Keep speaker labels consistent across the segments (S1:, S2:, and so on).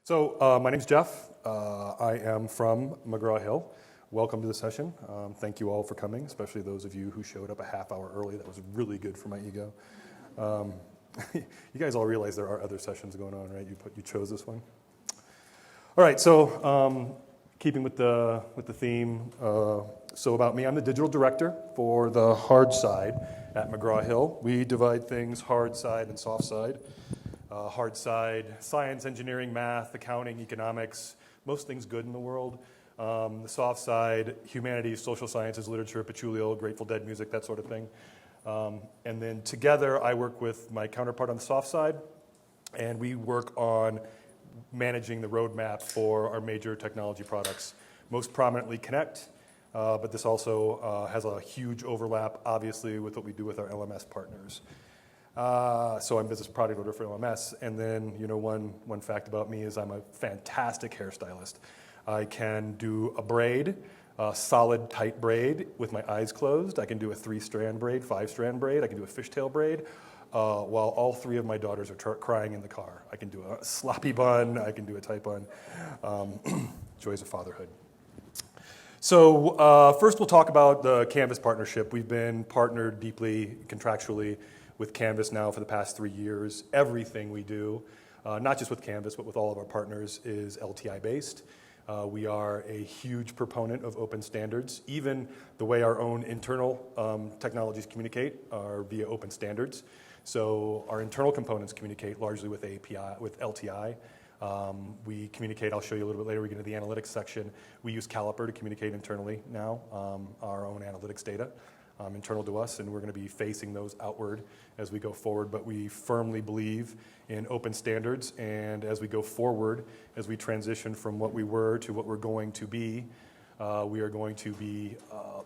S1: So my name's Jeff. I am from McGraw-Hill. Welcome to the session. Thank you all for coming, especially those of you who showed up a half hour early. That was really good for my ego. You guys all realize there are other sessions going on, right? You chose this one. All right. So keeping with the theme. So about me, I'm the digital director for the hard side at McGraw-Hill. We divide things hard side and soft side. Hard side, science, engineering, math, accounting, economics, most things good in the world. The soft side, humanities, social sciences, literature, Paciulio, Grateful Dead music, that sort of thing. And then together I work with my counterpart on the soft side, and we work on managing the roadmap for our major technology products. Most prominently Connect, but this also has a huge overlap, obviously, with what we do with our LMS partners. So I'm business product owner for LMS, and then one fact about me is I'm a fantastic hairstylist. I can do a braid, a solid tight braid with my eyes closed. I can do a 3-strand braid, 5-strand braid. I can do a fishtail braid, while all 3 of my daughters are crying in the car. I can do a sloppy bun. I can do a tight bun. Joys of fatherhood. So first we'll talk about the Canvas partnership. We've been partnered deeply contractually with Canvas now for the past 3 years. Everything we do, not just with Canvas, but with all of our partners, is LTI-based. We are a huge proponent of open standards. Even the way our own internal technologies communicate are via open standards. So our internal components communicate largely with API, with LTI. We communicate, I'll show you a little bit later, we get into the analytics section. We use Caliper to communicate internally now, our own analytics data. Internal to us, and we're going to be facing those outward as we go forward. But we firmly believe in open standards, and as we go forward, as we transition from what we were to what we're going to be, we are going to be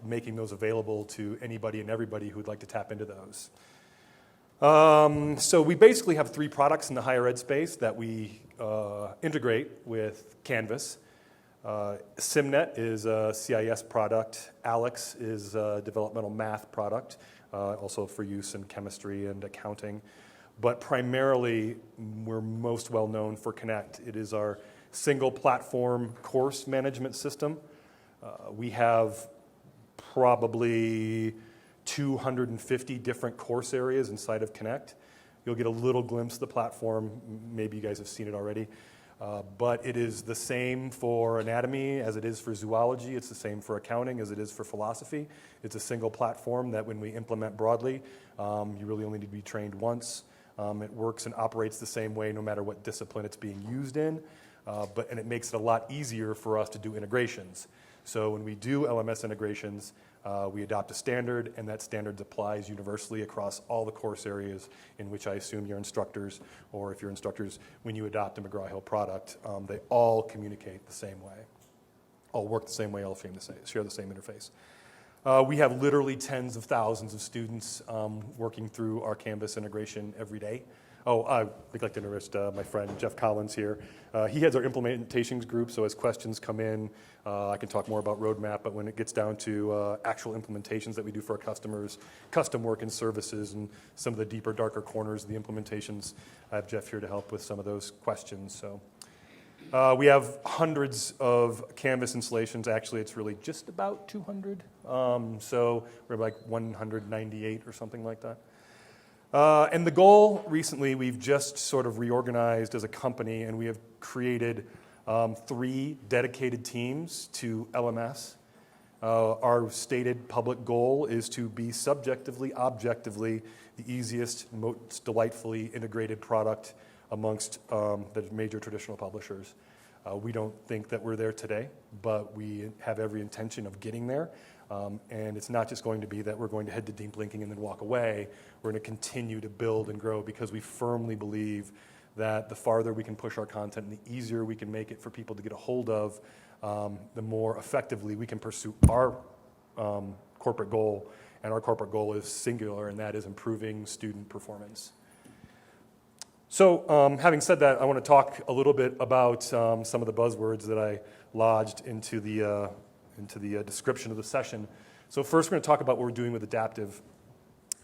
S1: making those available to anybody and everybody who would like to tap into those. So we basically have 3 products in the higher ed space that we integrate with Canvas. SimNet is a CIS product. ALEX is a developmental math product, also for use in chemistry and accounting. But primarily, we're most well known for Connect. It is our single platform course management system. We have probably 250 different course areas inside of Connect. You'll get a little glimpse of the platform. Maybe you guys have seen it already. But it is the same for anatomy as it is for zoology. It's the same for accounting as it is for philosophy. It's a single platform that when we implement broadly, you really only need to be trained once. It works and operates the same way no matter what discipline it's being used in. And it makes it a lot easier for us to do integrations. So when we do LMS integrations, we adopt a standard, and that standard applies universally across all the course areas in which I assume you're instructors, or if you're instructors, when you adopt a McGraw-Hill product, they all communicate the same way, all work the same way, all share the same interface. We have literally tens of thousands of students working through our Canvas integration every day. Oh, I'd like to introduce my friend Jeff Collins here. He heads our implementations group, so as questions come in, I can talk more about roadmap, but when it gets down to actual implementations that we do for our customers, custom work and services, and some of the deeper, darker corners of the implementations, I have Jeff here to help with some of those questions. So we have hundreds of Canvas installations. Actually, it's really just about 200. So we're like 198 or something like that. And the goal recently, we've just sort of reorganized as a company, and we have created 3 dedicated teams to LMS. Our stated public goal is to be subjectively, objectively, the easiest, most delightfully integrated product amongst the major traditional publishers. We don't think that we're there today, but we have every intention of getting there. And it's not just going to be that we're going to head to deep linking and then walk away. We're going to continue to build and grow because we firmly believe that the farther we can push our content and the easier we can make it for people to get a hold of, the more effectively we can pursue our corporate goal. And our corporate goal is singular, and that is improving student performance. So having said that, I want to talk a little bit about some of the buzzwords that I lodged into the description of the session. So first we're going to talk about what we're doing with Adaptive.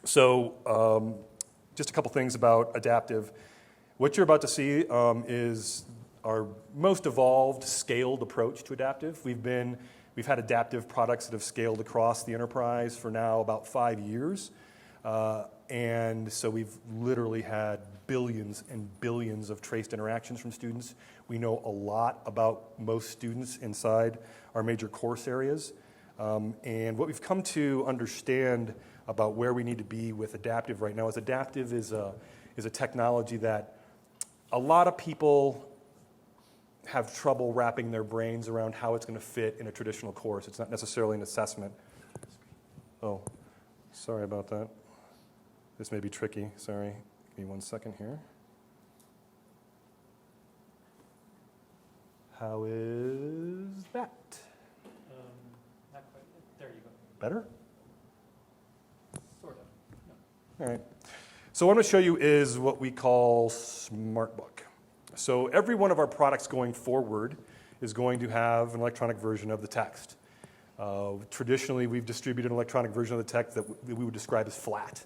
S1: So just a couple things about adaptive. What you're about to see is our most evolved, scaled approach to adaptive. We've had adaptive products that have scaled across the enterprise for now about 5 years. And so we've literally had billions and billions of traced interactions from students. We know a lot about most students inside our major course areas. And what we've come to understand about where we need to be with adaptive right now is adaptive is a technology that a lot of people have trouble wrapping their brains around how it's going to fit in a traditional course. It's not necessarily an assessment. Oh, sorry about that. This may be tricky. Sorry. Give me 1 second here. How is that?
S2: Not quite. There you go.
S1: Better?
S2: Sort of. No.
S1: All right. So what I'm going to show you is what we call SmartBook. So every one of our products going forward is going to have an electronic version of the text. Traditionally, we've distributed an electronic version of the text that we would describe as flat.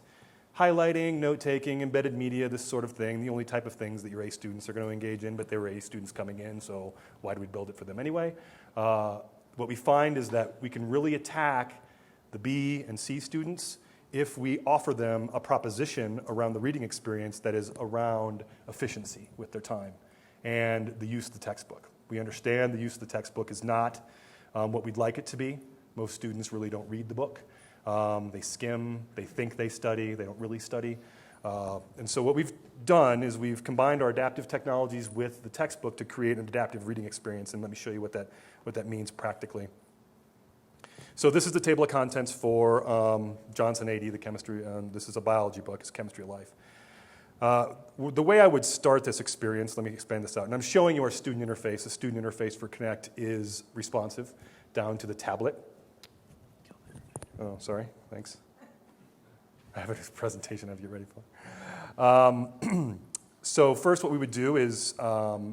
S1: Highlighting, note-taking, embedded media, this sort of thing, the only type of things that your A students are going to engage in, but they were A students coming in, so why do we build it for them anyway? What we find is that we can really attack the B and C students if we offer them a proposition around the reading experience that is around efficiency with their time and the use of the textbook. We understand the use of the textbook is not what we'd like it to be. Most students really don't read the book. They skim, they think they study, they don't really study. And so what we've done is we've combined our adaptive technologies with the textbook to create an adaptive reading experience, and let me show you what that means practically. So this is the table of contents for Johnson 80, the chemistry, this is a biology book, it's Chemistry of Life. The way I would start this experience, let me expand this out, and I'm showing you our student interface. The student interface for Connect is responsive down to the tablet. Oh, sorry, thanks. I have a presentation of you ready for. So first what we would do is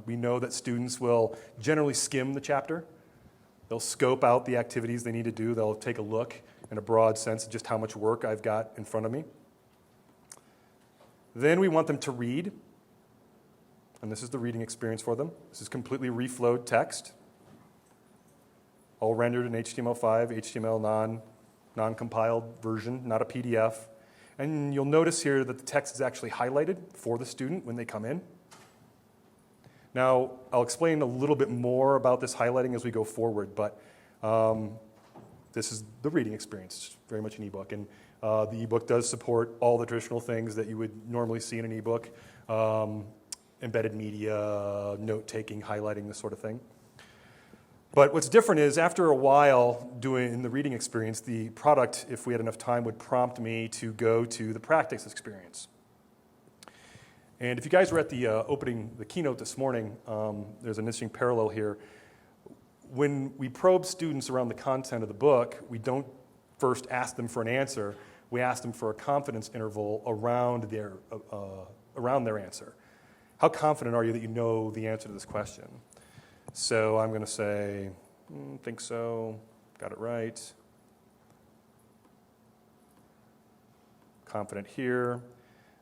S1: we know that students will generally skim the chapter. They'll scope out the activities they need to do. They'll take a look in a broad sense of just how much work I've got in front of me. Then we want them to read, and this is the reading experience for them. This is completely reflowed text, all rendered in HTML5, HTML non-compiled version, not a PDF. And you'll notice here that the text is actually highlighted for the student when they come in. Now, I'll explain a little bit more about this highlighting as we go forward, but this is the reading experience. It's very much an ebook, and the ebook does support all the traditional things that you would normally see in an ebook, embedded media, note-taking, highlighting, this sort of thing. But what's different is after a while doing the reading experience, the product, if we had enough time, would prompt me to go to the practice experience. And if you guys were at the keynote this morning, there's an interesting parallel here. When we probe students around the content of the book, we don't first ask them for an answer. We ask them for a confidence interval around their answer. How confident are you that you know the answer to this question? So I'm going to say, think so, got it right. Confident here.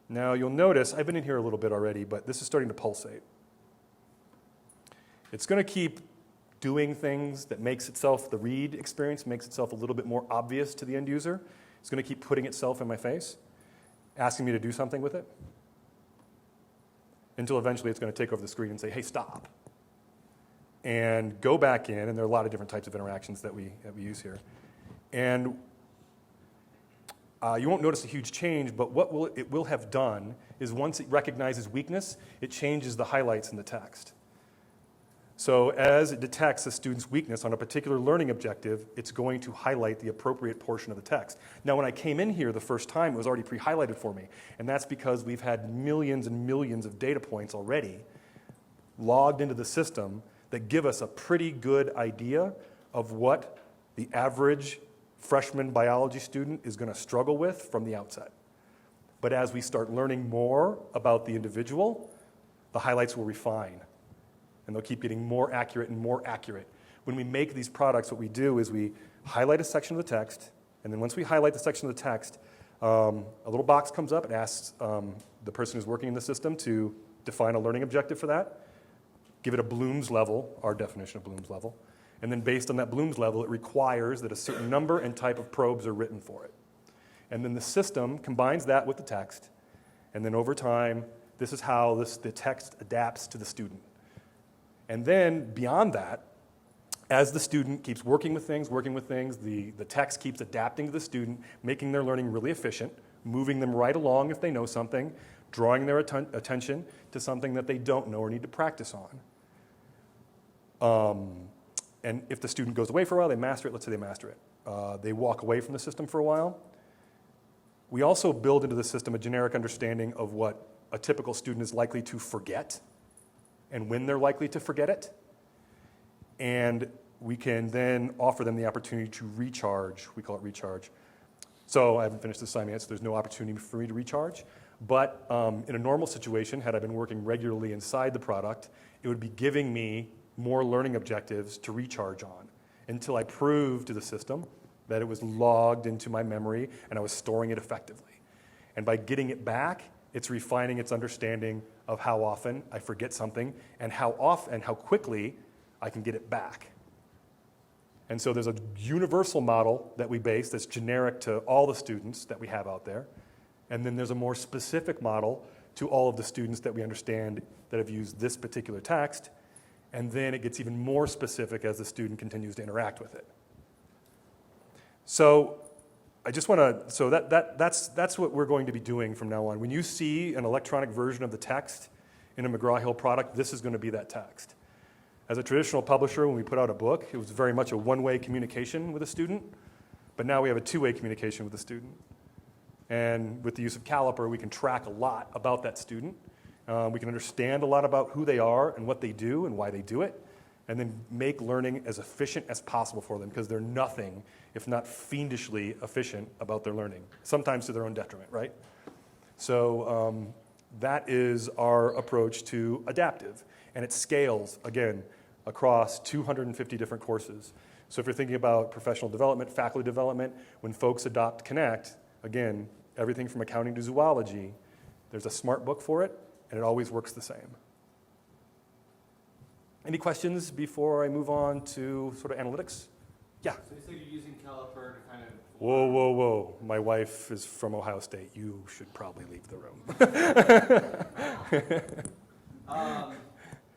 S1: Now you'll notice, I've been in here a little bit already, but this is starting to pulsate. It's going to keep doing things that makes itself, the read experience makes itself a little bit more obvious to the end user. It's going to keep putting itself in my face, asking me to do something with it, until eventually it's going to take over the screen and say, hey, stop. And go back in, and there are a lot of different types of interactions that we use here. And you won't notice a huge change, but what it will have done is once it recognizes weakness, it changes the highlights in the text. So as it detects a student's weakness on a particular learning objective, it's going to highlight the appropriate portion of the text. Now, when I came in here the first time, it was already pre-highlighted for me, and that's because we've had millions and millions of data points already logged into the system that give us a pretty good idea of what the average freshman biology student is going to struggle with from the outset. But as we start learning more about the individual, the highlights will refine, and they'll keep getting more accurate and more accurate. When we make these products, what we do is we highlight a section of the text, and then once we highlight the section of the text, A little box comes up and asks the person who's working in the system to define a learning objective for that, give it a Bloom's level, our definition of Bloom's level, and then based on that Bloom's level, it requires that a certain number and type of probes are written for it. And then the system combines that with the text, and then over time, this is how the text adapts to the student. And then beyond that, as the student keeps working with things, the text keeps adapting to the student, making their learning really efficient, moving them right along if they know something, drawing their attention to something that they don't know or need to practice on. And if the student goes away for a while, they master it, let's say they master it. They walk away from the system for a while. We also build into the system a generic understanding of what a typical student is likely to forget and when they're likely to forget it. And we can then offer them the opportunity to recharge. We call it recharge. So I haven't finished the assignment yet, so there's no opportunity for me to recharge. But in a normal situation, had I been working regularly inside the product, it would be giving me more learning objectives to recharge on until I proved to the system that it was logged into my memory and I was storing it effectively. And by getting it back, it's refining its understanding of how often I forget something and how quickly I can get it back. And so there's a universal model that we base that's generic to all the students that we have out there. And then there's a more specific model to all of the students that we understand that have used this particular text. And then it gets even more specific as the student continues to interact with it. So I just want to, so that's what we're going to be doing from now on. When you see an electronic version of the text in a McGraw-Hill product, this is going to be that text. As a traditional publisher, when we put out a book, it was very much a one-way communication with a student, but now we have a two-way communication with the student. And with the use of Caliper, we can track a lot about that student. We can understand a lot about who they are and what they do and why they do it, and then make learning as efficient as possible for them, because they're nothing if not fiendishly efficient about their learning, sometimes to their own detriment, right? So that is our approach to adaptive, and it scales, again, across 250 different courses. So if you're thinking about professional development, faculty development, when folks adopt Connect, again, everything from accounting to zoology, there's a smart book for it, and it always works the same. Any questions before I move on to sort of analytics? Yeah.
S3: So you said you're using Caliper to kind of...
S1: Whoa, whoa, whoa. My wife is from Ohio State. You should probably leave the room.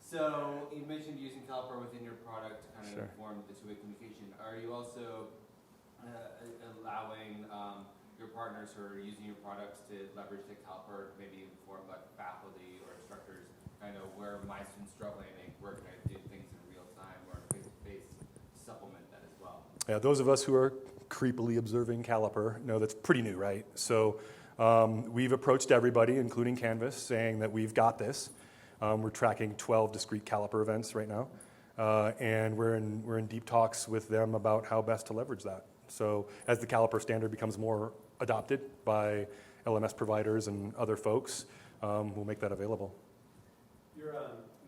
S3: So you mentioned using Caliper within your product to kind of
S1: Sure.
S3: inform the two-way communication. Are you also allowing your partners who are using your products to leverage the Caliper, maybe inform like faculty or instructors, kind of where my student's struggling and where can I do things in real time or face-to-face supplement that as well?
S1: Yeah, those of us who are creepily observing Caliper know that's pretty new, right? So we've approached everybody, including Canvas, saying that we've got this. We're tracking 12 discrete Caliper events right now, and we're in deep talks with them about how best to leverage that. So as the Caliper standard becomes more adopted by LMS providers and other folks, we'll make that available.
S4: Your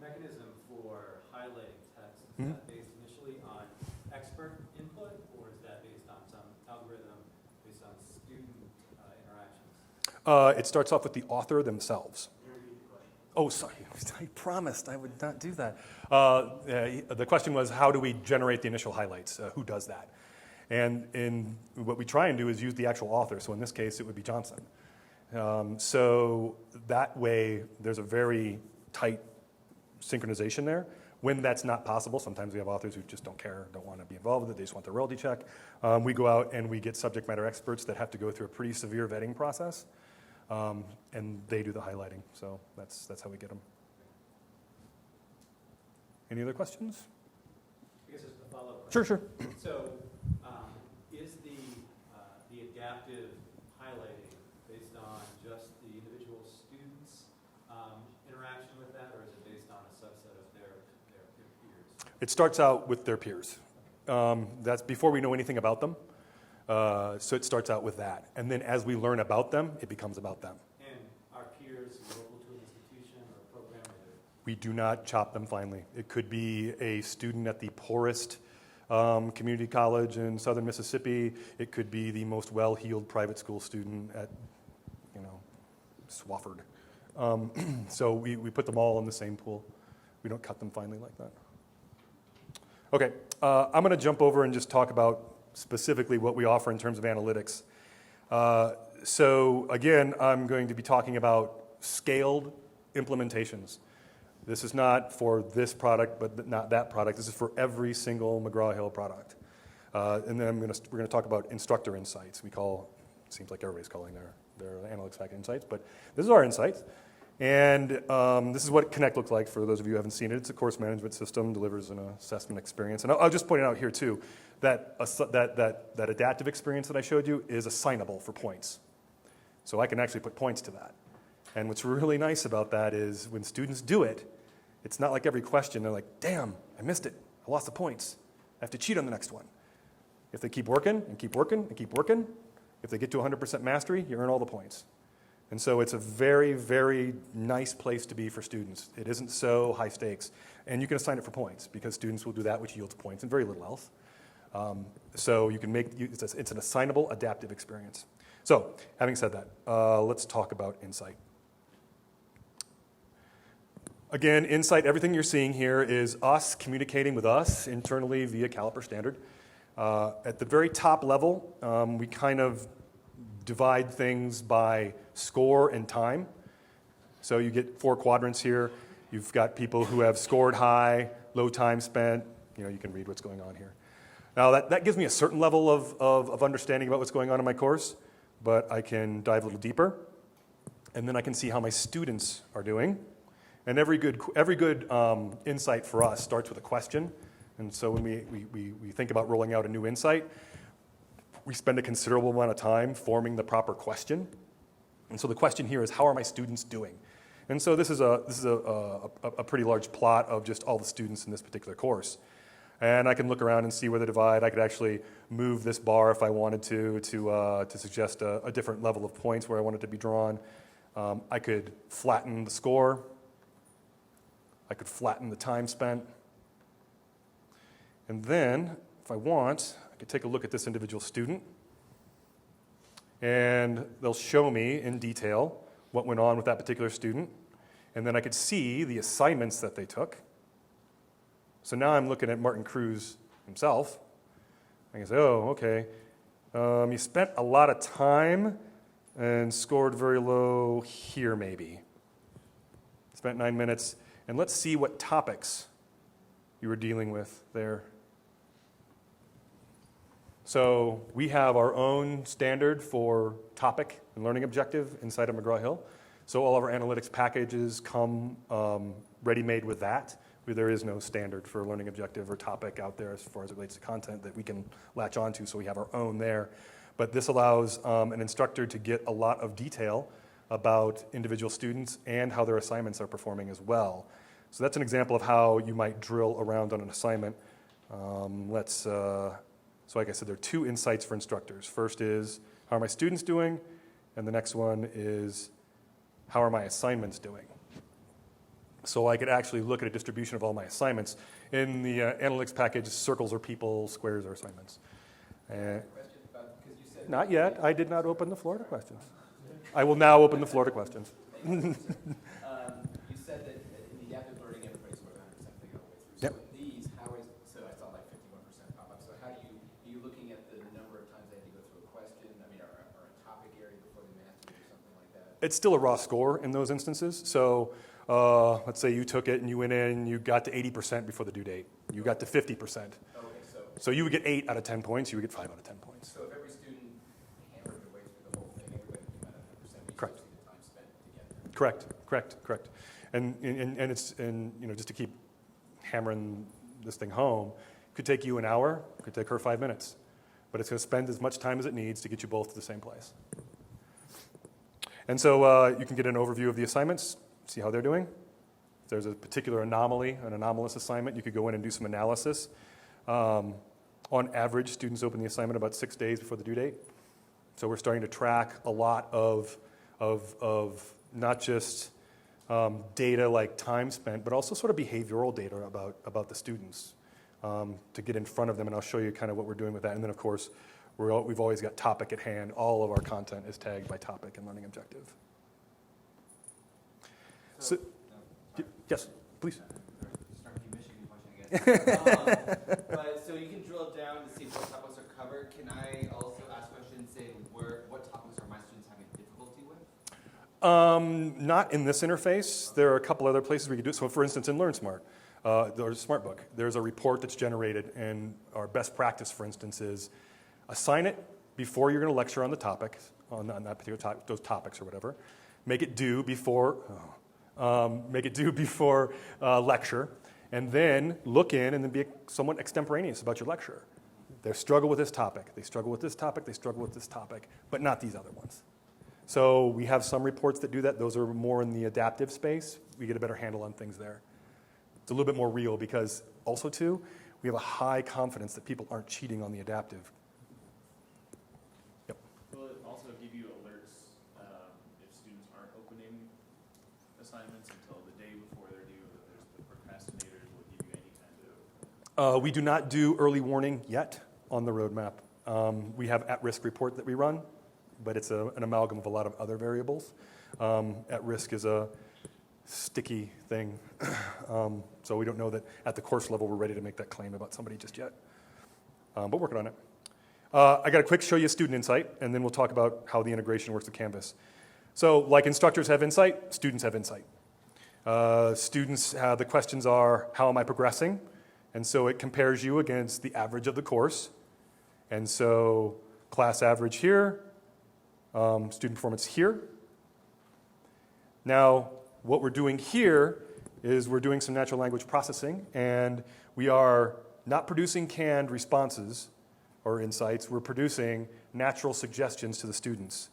S4: mechanism for highlighting text, is that based initially on expert input, or is that based on some algorithm based on student interactions?
S1: It starts off with the author themselves.
S4: Can you repeat the question?
S1: Oh, sorry. I promised I would not do that. The question was, how do we generate the initial highlights? Who does that? And what we try and do is use the actual author. So in this case, it would be Johnson. So that way, there's a very tight synchronization there. When that's not possible, sometimes we have authors who just don't care, don't want to be involved with it, they just want the royalty check. We go out and we get subject matter experts that have to go through a pretty severe vetting process. And they do the highlighting, so that's how we get them. Any other questions?
S4: I guess it's a follow-up
S1: Sure,
S4: question.
S1: sure.
S4: So, is the adaptive highlighting based on just the individual students' interaction with that, or is it based on a subset of their peers?
S1: It starts out with their peers. That's before we know anything about them. So it starts out with that. And then as we learn about them, it becomes about them.
S4: And are peers local to an institution or a program? Or
S1: We do not chop them finely. It could be a student at the poorest community college in southern Mississippi. It could be the most well-heeled private school student at, Swofford. So we put them all in the same pool. We don't cut them finely like that. Okay, I'm going to jump over and just talk about specifically what we offer in terms of analytics. So again, I'm going to be talking about scaled implementations. This is not for this product, but not that product. This is for every single McGraw-Hill product. And then we're going to talk about instructor insights. It seems like everybody's calling their analytics pack insights, but this is our insights. And this is what Connect looks like for those of you who haven't seen it. It's a course management system, delivers an assessment experience. And I'll just point it out here too, that adaptive experience that I showed you is assignable for points. So I can actually put points to that. And what's really nice about that is when students do it, it's not like every question, they're like, damn, I missed it. I lost the points. I have to cheat on the next one. If they keep working and keep working and keep working, if they get to 100% mastery, you earn all the points. And so it's a very, very nice place to be for students. It isn't so high stakes. And you can assign it for points because students will do that, which yields points and very little else. So you can it's an assignable adaptive experience. So having said that, let's talk about Insight. Again, Insight, everything you're seeing here is us communicating with us internally via Caliper Standard. At the very top level, we kind of divide things by score and time. So you get 4 quadrants here. You've got people who have scored high, low time spent. You can read what's going on here. Now that gives me a certain level of understanding about what's going on in my course, but I can dive a little deeper. And then I can see how my students are doing. And every good insight for us starts with a question. And so when we think about rolling out a new insight, we spend a considerable amount of time forming the proper question. And so the question here is, how are my students doing? And so this is a pretty large plot of just all the students in this particular course. And I can look around and see where they divide. I could actually move this bar if I wanted to suggest a different level of points where I want it to be drawn. I could flatten the score. I could flatten the time spent. And then, if I want, I could take a look at this individual student, and they'll show me in detail what went on with that particular student, and then I could see the assignments that they took. So now I'm looking at Martin Cruz himself. I can say, oh, okay, you spent a lot of time and scored very low here maybe. Spent 9 minutes, and let's see what topics you were dealing with there. So we have our own standard for topic and learning objective inside of McGraw-Hill. So all of our analytics packages come ready-made with that. There is no standard for learning objective or topic out there as far as it relates to content that we can latch onto, so we have our own there. But this allows an instructor to get a lot of detail about individual students and how their assignments are performing as well. So that's an example of how you might drill around on an assignment. So like I said, there are 2 insights for instructors. First is, how are my students doing? And the next one is, how are my assignments doing? So I could actually look at a distribution of all my assignments. In the analytics package, circles are people, squares are assignments.
S3: Question about, because you said...
S1: Not yet. I did not open the floor to questions. I will now open the floor to questions.
S3: You said that in the adaptive learning, everybody scored 100% thing all the way through.
S1: Yep.
S3: So in these, so I saw like 51% pop up. So how are you looking at the number of times they had to go through a question, or a topic area before they mastered or something like that?
S1: It's still a raw score in those instances. So let's say you took it and you went in and you got to 80% before the due date. You got to 50%.
S3: Okay,
S1: So you would get 8 out of 10 points. You would get 5 out of 10 points.
S3: so if every student hammered their way through the whole thing, everybody came out at 100%, we
S1: Correct.
S3: still see the time spent together.
S1: Correct. And just to keep hammering this thing home, it could take you an hour, it could take her 5 minutes, but it's going to spend as much time as it needs to get you both to the same place. And so you can get an overview of the assignments, see how they're doing. If there's a particular anomaly, an anomalous assignment, you could go in and do some analysis. On average, students open the assignment about 6 days before the due date. So we're starting to track a lot of not just data like time spent, but also sort of behavioral data about the students. to get in front of them, and I'll show you kind of what we're doing with that. And then, of course, we've always got topic at hand. All of our content is tagged by topic and learning objective. So, yes, please.
S3: Start the Michigan question, I guess. But so you can drill down to see what topics are covered. Can I also ask questions, say what topics are my students having difficulty with?
S1: Not in this interface. There are a couple other places we could do it. So, for instance, in LearnSmart, there's a SmartBook. There's a report that's generated, and our best practice, for instance, is assign it before you're going to lecture on the topic, on that particular topic, those topics or whatever. Make it due before. Lecture, and then look in and then be somewhat extemporaneous about your lecture. They struggle with this topic, they struggle with this topic, they struggle with this topic, but not these other ones. So we have some reports that do that. Those are more in the adaptive space. We get a better handle on things there. It's a little bit more real because also, too, we have a high confidence that people aren't cheating on the adaptive. Yep.
S5: Will it also give you alerts if students aren't opening assignments until the day before they're due? If there's the procrastinators, will it give you any kind of...
S1: We do not do early warning yet on the roadmap. We have at-risk report that we run, but it's an amalgam of a lot of other variables. At-risk is a sticky thing, so we don't know that at the course level we're ready to make that claim about somebody just yet, but working on it. I got to quick show you student insight, and then we'll talk about how the integration works with Canvas. So like instructors have insight, students have insight. Students, the questions are, how am I progressing? And so it compares you against the average of the course. And so class average here, student performance here. Now, what we're doing here is we're doing some natural language processing, and we are not producing canned responses or insights. We're producing natural suggestions to the students.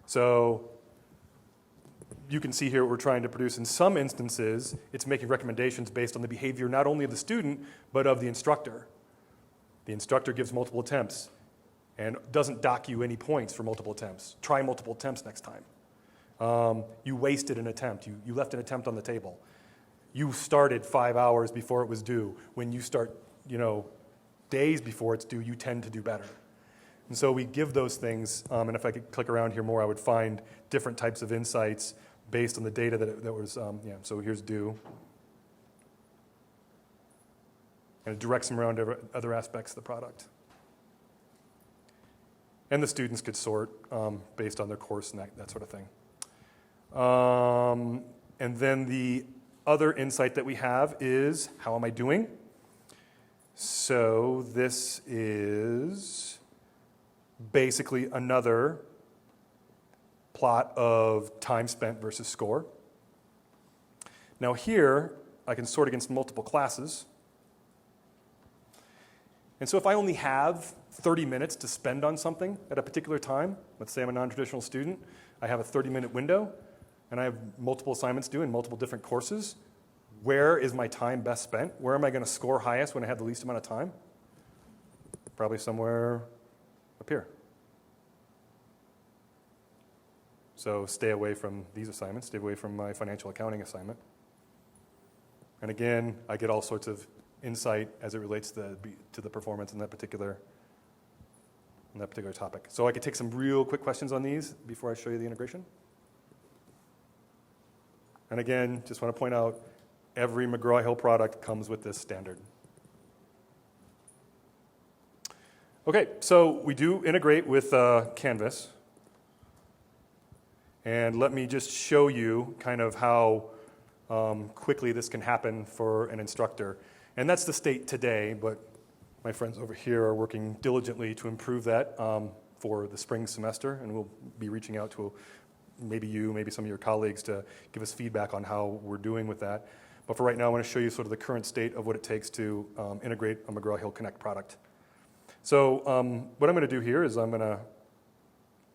S1: So you can see here what we're trying to produce. In some instances, it's making recommendations based on the behavior not only of the student, but of the instructor. The instructor gives multiple attempts and doesn't dock you any points for multiple attempts. Try multiple attempts next time. You wasted an attempt. You left an attempt on the table. You started 5 hours before it was due. When you start, days before it's due, you tend to do better. And so we give those things, and if I could click around here more, I would find different types of insights based on the data that was, so here's due. And it directs them around other aspects of the product. And the students could sort based on their course and that sort of thing. And then the other insight that we have is, how am I doing? So this is basically another plot of time spent versus score. Now here, I can sort against multiple classes. And so if I only have 30 minutes to spend on something at a particular time, let's say I'm a non-traditional student, I have a 30-minute window, and I have multiple assignments due in multiple different courses, where is my time best spent? Where am I going to score highest when I have the least amount of time? Probably somewhere up here. So stay away from these assignments, stay away from my financial accounting assignment. And again, I get all sorts of insight as it relates to the performance in that particular topic. So I could take some real quick questions on these before I show you the integration. And again, just want to point out, every McGraw-Hill product comes with this standard. Okay, so we do integrate with Canvas. And let me just show you kind of how quickly this can happen for an instructor. And that's the state today, but my friends over here are working diligently to improve that for the spring semester, and we'll be reaching out to maybe you, maybe some of your colleagues to give us feedback on how we're doing with that. But for right now, I want to show you sort of the current state of what it takes to integrate a McGraw-Hill Connect product. So what I'm going to do here is I'm going to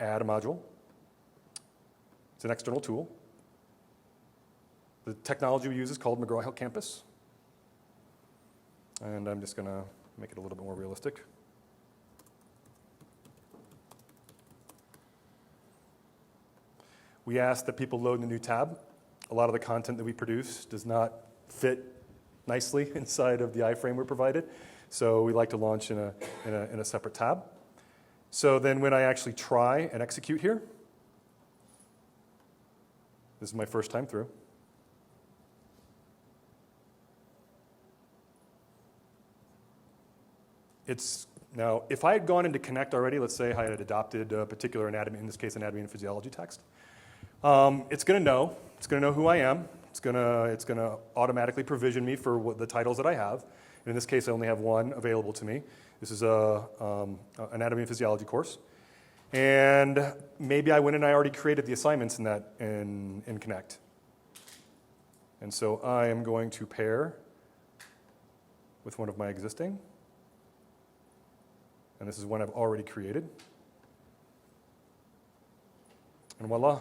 S1: add a module. It's an external tool. The technology we use is called McGraw-Hill Campus. And I'm just going to make it a little bit more realistic. We ask that people load in a new tab. A lot of the content that we produce does not fit nicely inside of the iframe we're provided. So we like to launch in a separate tab. So then when I actually try and execute here, this is my first time through. Now, if I had gone into Connect already, let's say I had adopted a particular anatomy, in this case, anatomy and physiology text, it's going to know. It's going to know who I am. It's going to automatically provision me for the titles that I have. And in this case, I only have one available to me. This is a anatomy and physiology course. And maybe I went and I already created the assignments in Connect. And so I am going to pair with one of my existing. And this is one I've already created. And voila.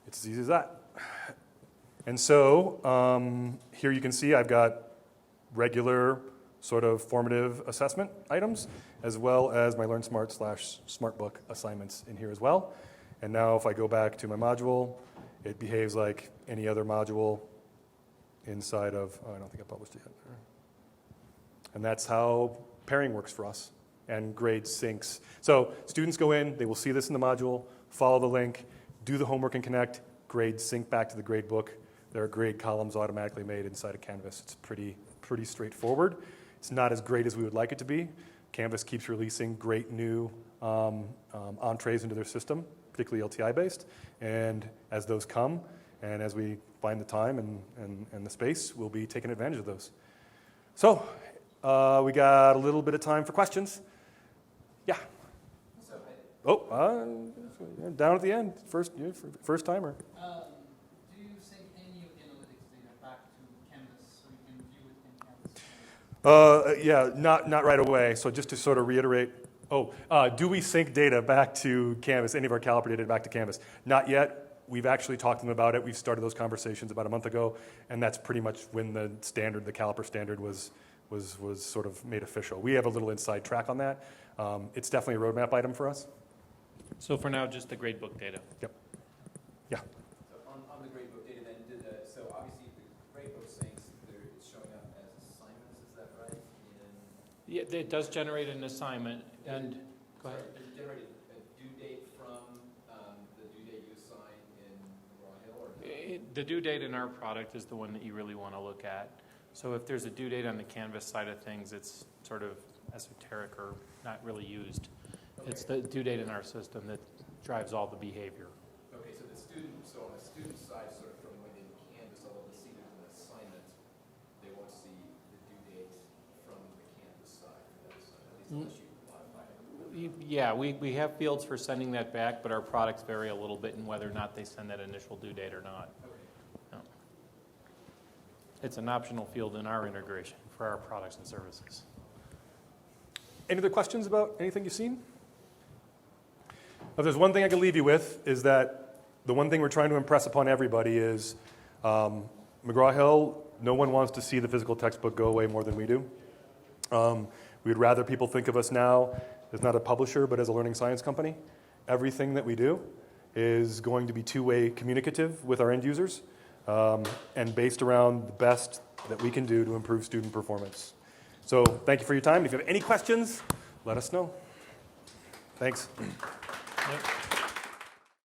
S1: It's as easy as that. And so here you can see I've got regular sort of formative assessment items, as well as my LearnSmart/SmartBook assignments in here as well. And now if I go back to my module, it behaves like any other module inside of, I don't think I published it yet. And that's how pairing works for us, and grade syncs. So students go in, they will see this in the module, follow the link, do the homework in Connect, grades sync back to the grade book. There are grade columns automatically made inside of Canvas. It's pretty straightforward. It's not as great as we would like it to be. Canvas keeps releasing great new entrees into their system, particularly LTI-based. And as those come, and as we find the time and the space, we'll be taking advantage of those. So we got a little bit of time for questions. Yeah. Down at the end, first timer.
S6: Do you sync any of the analytics data back to Canvas so you can view it in Canvas?
S1: Yeah, not right away. So just to sort of reiterate, do we sync data back to Canvas, any of our caliper data back to Canvas? Not yet. We've actually talked to them about it. We've started those conversations about a month ago, and that's pretty much when the caliper standard was sort of made official. We have a little inside track on that. It's definitely a roadmap item for us.
S2: So for now, just the gradebook data.
S1: Yep. Yeah.
S7: So on the gradebook data then, so obviously the gradebook syncs, it's showing up as assignments, is that right?
S2: Yeah, it does generate an assignment, and go ahead.
S7: Does it generate a due date from the due date you assign in McGraw-Hill? Or no?
S2: The due date in our product is the one that you really want to look at. So if there's a due date on the Canvas side of things, it's sort of esoteric or not really used.
S7: Okay.
S2: It's the due date in our system that drives all the behavior.
S7: Okay, so on the student side, sort of from within Canvas, although they see there's an assignment, they won't see the due date from the Canvas side, at least unless you modify it.
S2: Yeah, we have fields for sending that back, but our products vary a little bit in whether or not they send that initial due date or not.
S7: Okay.
S2: No. It's an optional field in our integration for our products and services.
S1: Any other questions about anything you've seen? If there's one thing I can leave you with, is that the one thing we're trying to impress upon everybody is McGraw-Hill, no one wants to see the physical textbook go away more than we do. We'd rather people think of us now as not a publisher, but as a learning science company. Everything that we do is going to be two-way communicative with our end users and based around the best that we can do to improve student performance. So thank you for your time. If you have any questions, let us know. Thanks.
S2: Yep.